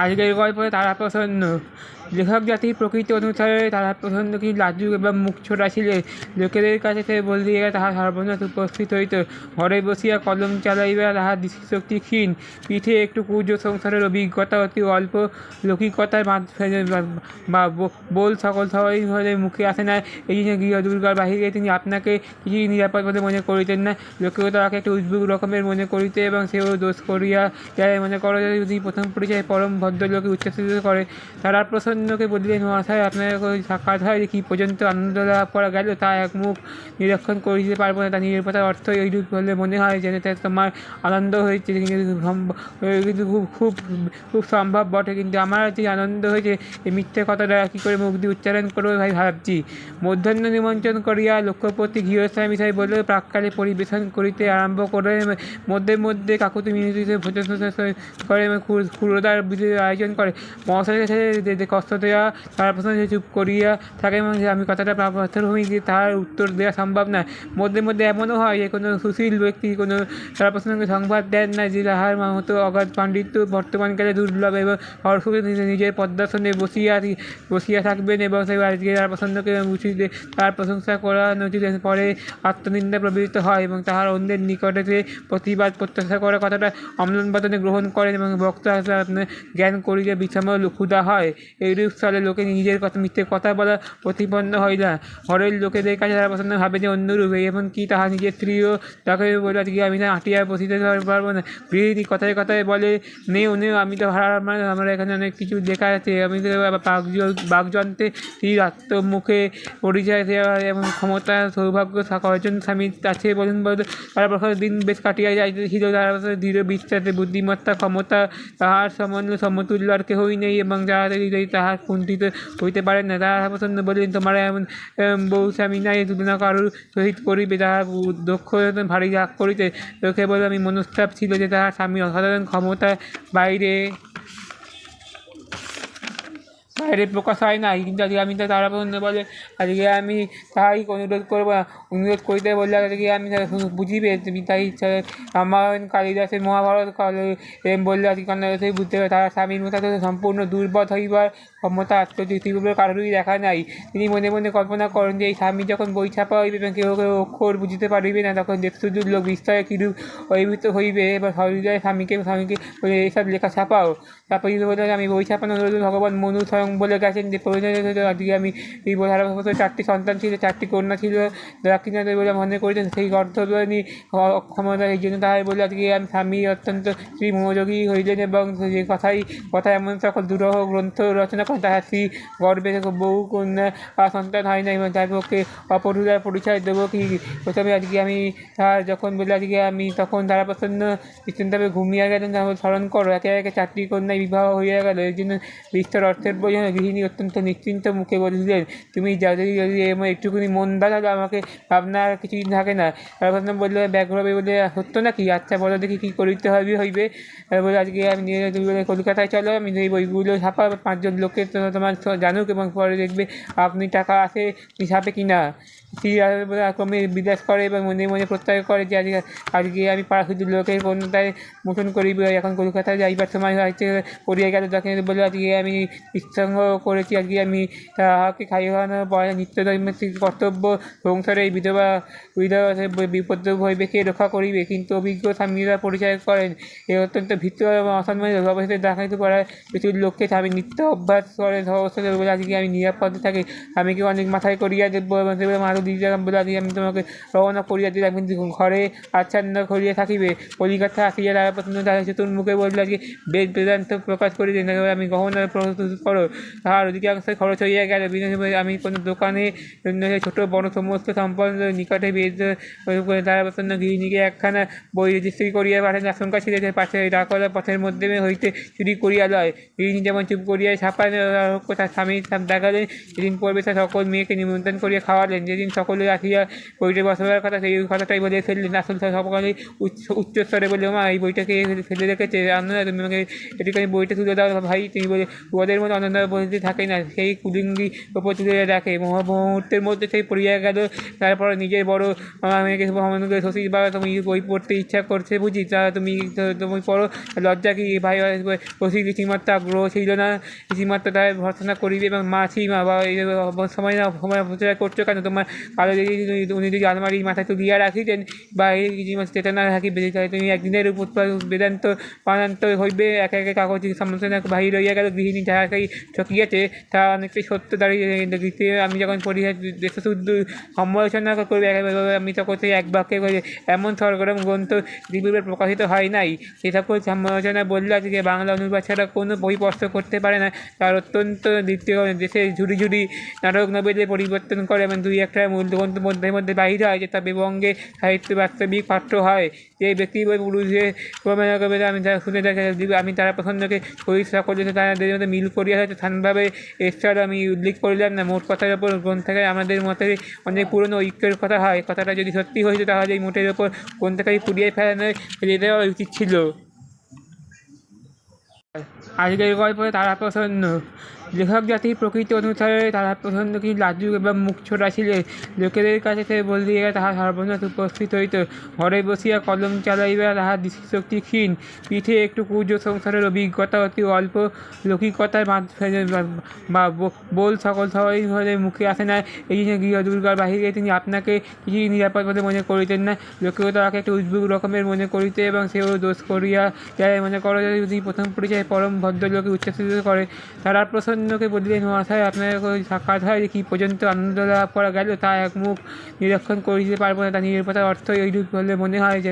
আজকের গল্পে তারাপ্রসন্ন। লেখক জাতির প্রকৃতি অনুসারে তারাপ্রসন্ন কি লাজুক এবং মুখ ছোটা ছিলেন। লোকেদের কাছে সে বলিয়া তাহার সর্বনাশ উপস্থিত হইত। ঘরে বসিয়া কলম চালাইবা তাহার দৃষ্টিশক্তি ক্ষীণ। পিঠে একটু কুজ সংসারের অভিজ্ঞতা অতি অল্প। লৌকিকতার বোল সকল সবাই মুখে আসে না। এই জন্য গৃহ দুর্গার বাহিরে তিনি আপনাকে কিছুই নিরাপদ বলে মনে করিতেন না। লোকেও তাকে একটু উদ্ভুত রকমের মনে করিতে এবং সেও দোষ করিয়া যাই মনে করো যদি প্রথম পরিচয় পরম ভদ্রলোকে উচ্ছ্বসিত করে। তারা প্রসন্নকে বলিলেন, মহাশয় আপনার সাক্ষাৎ হয় কি পর্যন্ত আনন্দ লাভ করা গেল তা এক মুখ নিরীক্ষণ করিতে পারবো না। তার নিরাপত্তার অর্থ এইরূপ হলে মনে হয় যেন তোমার আনন্দ হয়েছে, কিন্তু খুব খুব সম্ভব বটে। কিন্তু আমার যে আনন্দ হয়েছে এই মিথ্যে কথাটা কী করে মুখ দিয়ে উচ্চারণ করবো ভাই ভাবছি। মধ্যাহ্ন নিমন্ত্রণ করিয়া লক্ষ্যপতি গৃহস্বামী সাহেব বলে প্রাককালে পরিবেশন করিতে আরম্ভ করে। মধ্যে মধ্যে কাকুতি মিনতিতে ভোজন করে ক্ষুরদার বিলের আয়োজন করে। মহাশয়ের কাছে কষ্ট দেওয়া তার প্রশ্ন চুপ করিয়া থাকে এবং আমি কথাটা পাথরভূমি দিয়ে তার উত্তর দেওয়া সম্ভব না। মধ্যে মধ্যে এমনও হয় যে কোনো সুশীল ব্যক্তি কোনো তার প্রসঙ্গে সংবাদ দেন না যে তাহার মতো অগাধ পাণ্ডিত্য বর্তমানকালে দুর্লভ এবং হরসুখে নিজের পদ্মাসনে বসিয়া থাকবেন এবং সেই আজকে তার প্রসঙ্গকে উচিত তার প্রশংসা করা নচিত পরে আত্মনিন্দা প্রবৃত্ত হয় এবং তাহার অন্যের নিকটে প্রতিবাদ প্রত্যাশা করার কথাটা অম্লনবাদনে গ্রহণ করেন এবং বক্তা জ্ঞান করিলে বিষম ক্ষুধা হয়। এইরূপ স্থলে লোকে নিজের কথা মিথ্যে কথা বলা প্রতিপন্ন হয় না। ঘরের লোকেদের কাছে তারা পছন্দ ভাবে যে অন্যরূপে, এমনকি তাহার নিজের স্ত্রীও তাকে বলে আজকে আমি না আটিয়া বসিতে পারবো না। গৃহিণী কথায় কথায় বলে নেও আমি তো ভাড়া আমার এখানে অনেক কিছু লেখা আছে। আমি তো বাকযন্ত্রে স্ত্রীর আত্মমুখে পরিচয় দেওয়া এবং ক্ষমতা সৌভাগ্য কয়জন স্বামী আছে বলুন তারা প্রথম দিন বেশ কাটিয়া যাইতেছিল। তারা দৃঢ় বিশ্বাসে বুদ্ধিমত্তা ক্ষমতা তাহার সমতুল্য আর কেহই নেই এবং যাহাদের হৃদয় তাহার কুণ্ঠিত হইতে পারে না। তাহার পছন্দ বলিলেন, তোমার এমন বউ স্বামী নাই তুলনা কারুর সহিত করিবে। তাহার দক্ষ ভারী রাগ করিতে লোকে বলে আমি মনস্তাপ ছিল যে তাহার স্বামী অসাধারণ ক্ষমতা বাইরে প্রকাশ হয় নাই। কিন্তু আজকে আমি তারা পছন্দ বলে আজকে আমি তাহাই অনুরোধ করবো অনুরোধ করিতে বললে আজকে আমি বুঝিবে তুমি তাই রামায়ণ কালিদাসের মহাভারত বললে আজকে কান্নাদাসই বুঝতে হবে তার স্বামীর মতো সম্পূর্ণ দুর্বল হইবার ক্ষমতা আশ্চর্য তীব্র কারোরই দেখা নাই। তিনি মনে মনে কল্পনা করেন যে এই স্বামী যখন বই ছাপা হইবে এবং কেউ কেউ অক্ষর বুঝিতে পারিবে না তখন দেখসুদূর লোক বিস্তারে কিরূপ অভিভূত হইবে। এবার সহৃদয় স্বামীকে বলে এইসব লেখা ছাপাও। তারপর বলে আমি বই ছাপানো ভগবান মনু স্বয়ং বলে গেছেন যে প্রয়োজন আজকে আমি এই চারটি সন্তান ছিল, চারটি কন্যা ছিল। দক্ষিণাদের বলে মনে করেছেন সেই কর্তব্য নিয়ে অক্ষমতা এই জন্য তাহাই বলে আজকে আমি স্বামী অত্যন্ত শ্রী মনোযোগী হইলেন এবং যে কথা এমন সকল দুরহ গ্রন্থ রচনা করেন তাহার শ্রী গর্বে বহু কন্যা সন্তান হয় না এবং তার পক্ষে অপরুদার পরিচয় দেবো কি। প্রথমে আজকে আমি তার যখন বলে আজকে আমি তখন তারা প্রসন্ন নিশ্চিন্তভাবে ঘুমিয়ে গেলেন। তারপর স্মরণ করো একে একে চারটি কন্যায় বিবাহ হইয়া গেল। এই জন্য বিস্তর অর্থের প্রয়োজন। গৃহিণী অত্যন্ত নিশ্চিন্ত মুখে বলিলেন, তুমি যদি এমন একটুকুনি মন দাও তাহলে আমাকে ভাবনার কিছুদিন থাকে না। তারপর বললে ব্যাঘ্র হবে বলে সত্য নাকি? আচ্ছা বলো দেখি কী করিতে হইবে। বলে আজকে আমি নিয়ে তুমি বলে কলকাতায় চলো, আমি এই বইগুলো ছাপা 5 জন লোককে তোমার জানুক এবং পরে দেখবে আপনি টাকা আসে ছাপে কিনা। স্ত্রী ক্রমে বিলাস করে এবং মনে মনে প্রত্যয় করে যে আজকে আমি পাড়া শুধু লোকের কন্যাটায় মোচন করিব। এখন কলকাতায় যাইবার সময় হয়তো পড়িয়া গেল। তখন বলে আজকে আমি নিঃসঙ্গ করেছি। আজকে আমি তাহাকে খাইয়ানোর পরে নিত্যদৈমিক কর্তব্য সংসারে বিধবা বিপদ হইবে কে রক্ষা করিবে। কিন্তু অভিজ্ঞ স্বামীরা পরিচয় করেন এ অত্যন্ত ভীত এবং অসম্মানিত অবস্থা দেখাইতে পারায় প্রচুর লোককে স্বামী নিত্য অভ্যাস করে অবস্থা বলে আজকে আমি নিরাপদে থাকি। স্বামীকে অনেক মাথায় করিয়া দেবো এবং মারু দিয়ে বলে আজকে আমি তোমাকে রওনা করিয়া দিলাম, কিন্তু ঘরে আচ্ছন্ন করিয়া থাকিবে। কলিকাতা আসিয়া তারা প্রথম তাদের চতুর মুখে বললে আজকে বেদ বেদান্ত প্রকাশ করিলেন। আমি গহনা প্রস্তুত করো। তাহার অধিকাংশ খরচ হইয়া গেল। বিনোদন আমি কোনো দোকানে ছোট বড় সমস্ত সম্পদ নিকটে বেদ তারা প্রসন্ন গৃহিণীকে একখানা বই রেজিস্ট্রি করিয়া পাঠান। আশঙ্কা ছিল যে পাশে ডাকলা পথের মধ্যে হইতে চুরি করিয়া লয়। গৃহিণী যেমন চুপ করিয়া ছাপান তার স্বামী দেখালেন। যেদিন পড়বে সকল মেয়েকে নিমন্ত্রণ করিয়া খাওয়ালেন। যেদিন সকলে আসিয়া বইটি বসাবার কথা সেই কথাটাই বলে ফেললেন। আসল সকলে উচ্চস্তরে বলল, মা এই বইটাকে ফেলে রেখেছে আনন্দা, তুমি আমাকে একটুখানি বইটা তুলে দাও ভাই। তিনি বলে ওদের মধ্যে আনন্দা বলতে থাকে না, সেই কুলিঙ্গি ওপর তুলে রাখে। মুহূর্তের মধ্যে সেই পড়িয়া গেল। তারপর নিজের বড় মেয়েকে শশী, বা তুমি বই পড়তে ইচ্ছা করছে বুঝি, তা তুমি পড়ো, লজ্জা কি ভাই? শশী রীতিমাত্র আগ্রহ ছিল না, রীতিমাত্র তাই ভর্সনা করিবে। এবং মা মা বা সময় না সময় অপচয় করছো কেন? তোমার কালো যদি উনি যদি আলমারি মাথায় তুলিয়া রাখিতেন বা এই চেতনা থাকিবে, তাই তুমি একদিনের উপর বেদান্ত প্রাণান্ত হইবে। একে একে কাগজ সমালোচনা বাহির হইয়া গেল। গৃহিণী যাহাকেই ঠকিয়াছে তা অনেকটাই সত্য দাঁড়িয়ে দিতে। আমি যখন পড়ি দেশশুদ্ধ সমালোচনা করবে, আমি তখন সেই এক বাক্যে এমন সরগরম গ্রন্থ পৃথিবীর প্রকাশিত হয় নাই। সে সকল সমালোচনা বললে আজকে বাংলা অনুবাদ ছাড়া কোনো বই স্পষ্ট করতে পারে না। তার অত্যন্ত দ্বিতীয় দেশে ঝুড়ি ঝুড়ি নাটক নবেলে পরিবর্তন করে এবং দুই একটা মূল গ্রন্থ মধ্যে মধ্যে বাহির হয়, যে তা বিবঙ্গে সাহিত্য বাস্তবিক পাঠ্য হয়। যে ব্যক্তি বই পুরুষে আমি যারা শুনে দেখে আমি তারা পছন্দকে শরীর সকলে তাদের মধ্যে মিল করিয়া হয়তো স্থানভাবে এছাড়া আমি উল্লেখ করিলাম না। মোট কথার ওপর গ্রন্থাগারে আমাদের মতে অনেক পুরনো ঐক্যের কথা হয়। কথাটা যদি সত্যি হয়েছে তাহলে এই মোটের ওপর গ্রন্থাগারে পুড়িয়ে ফেলে দেওয়া উচিত ছিল। আজকের গল্পে তারা প্রসন্ন। লেখক জাতির প্রকৃতি অনুসারে তারা প্রসন্ন কি লাজুক এবং মুখ ছোটা ছিলেন। লোকেদের কাছে সে বলিয়া তাহার সর্বনাশ উপস্থিত হইত। ঘরে বসিয়া কলম চালাইবা তাহার দৃষ্টিশক্তি ক্ষীণ। পিঠে একটু কুজ সংসারের অভিজ্ঞতা অতি অল্প। লৌকিকতার বা বোল সকল সবাই হলে মুখে আসে না। এই জন্য গৃহ দুর্গার বাহিরে তিনি আপনাকে কিছুই নিরাপদ বলে মনে করিতেন না। লোকেও তাকে একটু উদ্ভুত রকমের মনে করিতে এবং সেও দোষ করিয়া যায়। মনে করো যদি প্রথম পরিচয় পরম ভদ্রলোকে উচ্ছ্বসিত করে। তারা প্রসন্নকে বলিলেন, মহাশয় আপনার সাক্ষাৎ হয় কি পর্যন্ত আনন্দ লাভ করা গেল তা এক মুখ নিরীক্ষণ করিতে পারবো না। তার নিরাপত্তার অর্থ এইরূপ হলে মনে হয় যেন